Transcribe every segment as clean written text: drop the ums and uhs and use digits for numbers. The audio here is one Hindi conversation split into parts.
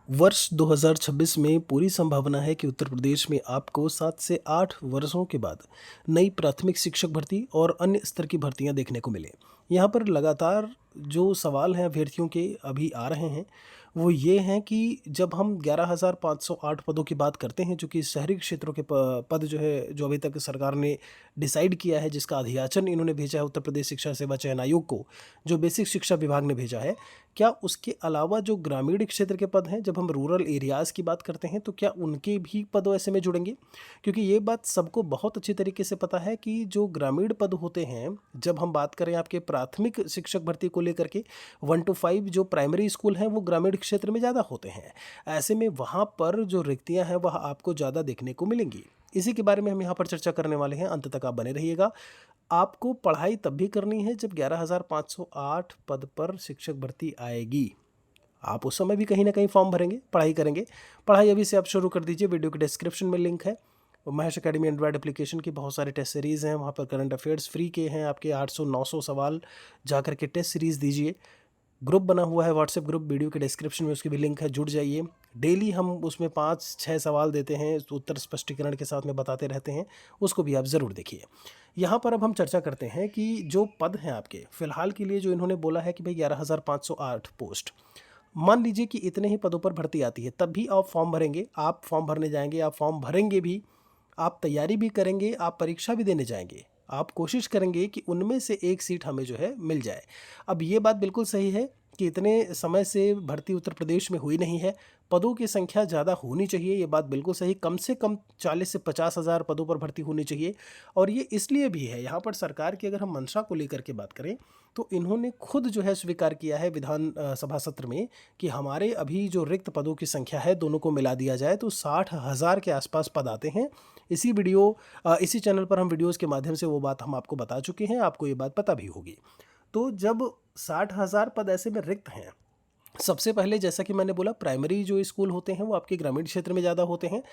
वर्ष 2026 में पूरी संभावना है कि उत्तर प्रदेश में आपको 7 से 8 वर्षों के बाद नई प्राथमिक शिक्षक भर्ती और अन्य स्तर की भर्तियां देखने को मिले। यहाँ पर लगातार जो सवाल हैं अभ्यर्थियों के अभी आ रहे हैं, वो ये हैं कि जब हम 11,508 पदों की बात करते हैं, जो कि शहरी क्षेत्रों के पद जो है, जो अभी तक सरकार ने डिसाइड किया है, जिसका अधियाचन इन्होंने भेजा है उत्तर प्रदेश शिक्षा सेवा चयन आयोग को, जो बेसिक शिक्षा विभाग ने भेजा है। क्या उसके अलावा जो ग्रामीण क्षेत्र के पद हैं, जब हम रूरल एरियाज़ की बात करते हैं, तो क्या उनके भी पद ऐसे में जुड़ेंगे? क्योंकि ये बात सबको बहुत अच्छी तरीके से पता है कि जो ग्रामीण पद होते हैं, जब हम बात करें आपके प्राथमिक शिक्षक भर्ती को लेकर के, 1 to 5 जो प्राइमरी स्कूल हैं, वो ग्रामीण क्षेत्र में ज़्यादा होते हैं। ऐसे में वहाँ पर जो रिक्तियाँ हैं, वह आपको ज़्यादा देखने को मिलेंगी। इसी के बारे में हम यहाँ पर चर्चा करने वाले हैं, अंत तक आप बने रहिएगा। आपको पढ़ाई तब भी करनी है जब 11,508 पद पर शिक्षक भर्ती आएगी। आप उस समय भी कहीं ना कहीं फॉर्म भरेंगे, पढ़ाई करेंगे। पढ़ाई अभी से आप शुरू कर दीजिए। वीडियो के डिस्क्रिप्शन में लिंक है। महेश अकेडमी एंड्रॉयड एप्लीकेशन की बहुत सारे टेस्ट सीरीज़ हैं, वहाँ पर करंट अफेयर्स फ्री के हैं आपके 800-900 सवाल जा करके टेस्ट सीरीज़ दीजिए। ग्रुप बना हुआ है, व्हाट्सएप ग्रुप, वीडियो के डिस्क्रिप्शन में उसकी भी लिंक है, जुड़ जाइए। डेली हम उसमें 5-6 सवाल देते हैं, उत्तर स्पष्टीकरण के साथ में बताते रहते हैं, उसको भी आप ज़रूर देखिए। यहाँ पर अब हम चर्चा करते हैं कि जो पद हैं आपके फ़िलहाल के लिए, जो इन्होंने बोला है कि भाई 11,508 पोस्ट, मान लीजिए कि इतने ही पदों पर भर्ती आती है, तब भी आप फॉर्म भरेंगे, आप फॉर्म भरने जाएंगे, आप फॉर्म भरेंगे भी, आप तैयारी भी करेंगे, आप परीक्षा भी देने जाएंगे, आप कोशिश करेंगे कि उनमें से एक सीट हमें जो है मिल जाए। अब ये बात बिल्कुल सही है कि इतने समय से भर्ती उत्तर प्रदेश में हुई नहीं है, पदों की संख्या ज़्यादा होनी चाहिए, ये बात बिल्कुल सही। कम से कम 40 से 50 हज़ार पदों पर भर्ती होनी चाहिए। और ये इसलिए भी है, यहाँ पर सरकार की अगर हम मंशा को लेकर के बात करें, तो इन्होंने खुद जो है स्वीकार किया है विधान सभा सत्र में कि हमारे अभी जो रिक्त पदों की संख्या है, दोनों को मिला दिया जाए तो 60,000 के आसपास पद आते हैं। इसी चैनल पर हम वीडियोज़ के माध्यम से वो बात हम आपको बता चुके हैं, आपको ये बात पता भी होगी। तो जब 60,000 पद ऐसे में रिक्त हैं, सबसे पहले जैसा कि मैंने बोला, प्राइमरी जो स्कूल होते हैं वो आपके ग्रामीण क्षेत्र में ज़्यादा होते हैं।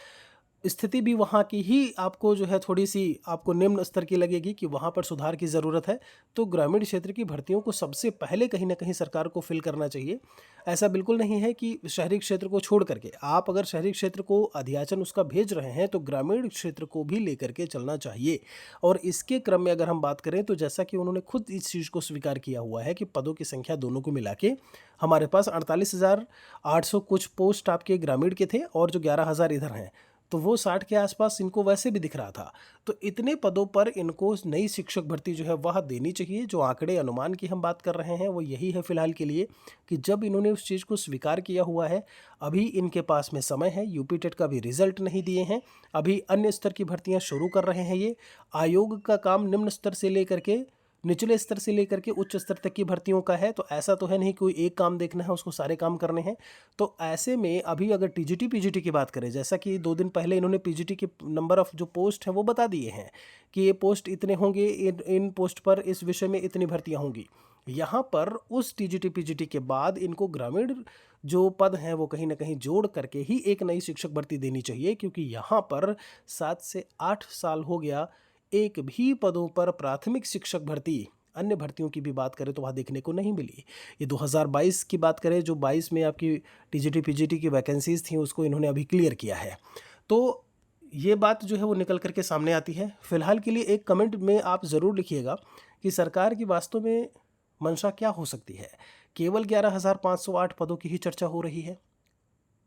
स्थिति भी वहाँ की ही आपको जो है थोड़ी-सी आपको निम्न स्तर की लगेगी कि वहाँ पर सुधार की ज़रूरत है। तो ग्रामीण क्षेत्र की भर्तियों को सबसे पहले कहीं न कहीं सरकार को फ़िल करना चाहिए। ऐसा बिल्कुल नहीं है कि शहरी क्षेत्र को छोड़ कर के, आप अगर शहरी क्षेत्र को अधियाचन उसका भेज रहे हैं, तो ग्रामीण क्षेत्र को भी लेकर के चलना चाहिए। और इसके क्रम में अगर हम बात करें, तो जैसा कि उन्होंने खुद इस चीज़ को स्वीकार किया हुआ है कि पदों की संख्या दोनों को मिला के हमारे पास 48,800 कुछ पोस्ट आपके ग्रामीण के थे और जो 11,000 इधर हैं, तो वो 60 के आसपास इनको वैसे भी दिख रहा था। तो इतने पदों पर इनको नई शिक्षक भर्ती जो है वह देनी चाहिए। जो आंकड़े अनुमान की हम बात कर रहे हैं, वो यही है फ़िलहाल के लिए कि जब इन्होंने उस चीज़ को स्वीकार किया हुआ है, अभी इनके पास में समय है। यूपी टेट का भी रिज़ल्ट नहीं दिए हैं, अभी अन्य स्तर की भर्तियाँ शुरू कर रहे हैं ये। आयोग का काम निम्न स्तर से लेकर के निचले स्तर से लेकर के उच्च स्तर तक की भर्तियों का है। तो ऐसा तो है नहीं कोई एक काम देखना है, उसको सारे काम करने हैं। तो ऐसे में अभी अगर टीजीटी पीजीटी की बात करें, जैसा कि 2 दिन पहले इन्होंने पीजीटी के नंबर ऑफ जो पोस्ट हैं वो बता दिए हैं कि ये पोस्ट इतने होंगे, इन पोस्ट पर इस विषय में इतनी भर्तियां होंगी। यहाँ पर उस टीजीटी पीजीटी के बाद इनको ग्रामीण जो पद हैं वो कहीं ना कहीं जोड़ करके ही एक नई शिक्षक भर्ती देनी चाहिए, क्योंकि यहाँ पर 7 से 8 साल हो गया, एक भी पदों पर प्राथमिक शिक्षक भर्ती, अन्य भर्तियों की भी बात करें तो वहाँ देखने को नहीं मिली। ये 2022 की बात करें, जो 22 में आपकी टीजीटी पीजीटी की वैकेंसीज़ थी, उसको इन्होंने अभी क्लियर किया है। तो ये बात जो है वो निकल कर के सामने आती है। फ़िलहाल के लिए एक कमेंट में आप ज़रूर लिखिएगा कि सरकार की वास्तव में मंशा क्या हो सकती है। केवल 11,508 पदों की ही चर्चा हो रही है।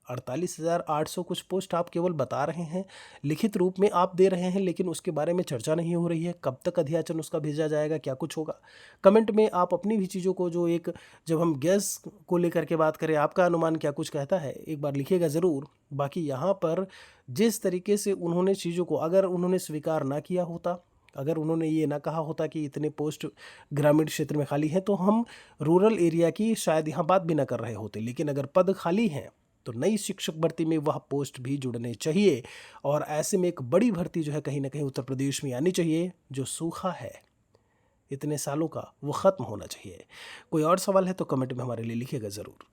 48,800 कुछ पोस्ट आप केवल बता रहे हैं, लिखित रूप में आप दे रहे हैं, लेकिन उसके बारे में चर्चा नहीं हो रही है। कब तक अधियाचन उसका भेजा जाएगा, क्या कुछ होगा? कमेंट में आप अपनी भी चीज़ों को, जो एक, जब हम गैस को लेकर के बात करें, आपका अनुमान क्या कुछ कहता है, एक बार लिखिएगा ज़रूर। बाकी यहाँ पर जिस तरीके से उन्होंने चीज़ों को, अगर उन्होंने स्वीकार ना किया होता, अगर उन्होंने ये ना कहा होता कि इतने पोस्ट ग्रामीण क्षेत्र में खाली हैं, तो हम रूरल एरिया की शायद यहाँ बात भी ना कर रहे होते। लेकिन अगर पद खाली हैं, तो नई शिक्षक भर्ती में वह पोस्ट भी जुड़ने चाहिए। और ऐसे में एक बड़ी भर्ती जो है कहीं ना कहीं उत्तर प्रदेश में आनी चाहिए। जो सूखा है इतने सालों का, वो ख़त्म होना चाहिए। कोई और सवाल है तो कमेंट में हमारे लिए लिखिएगा ज़रूर।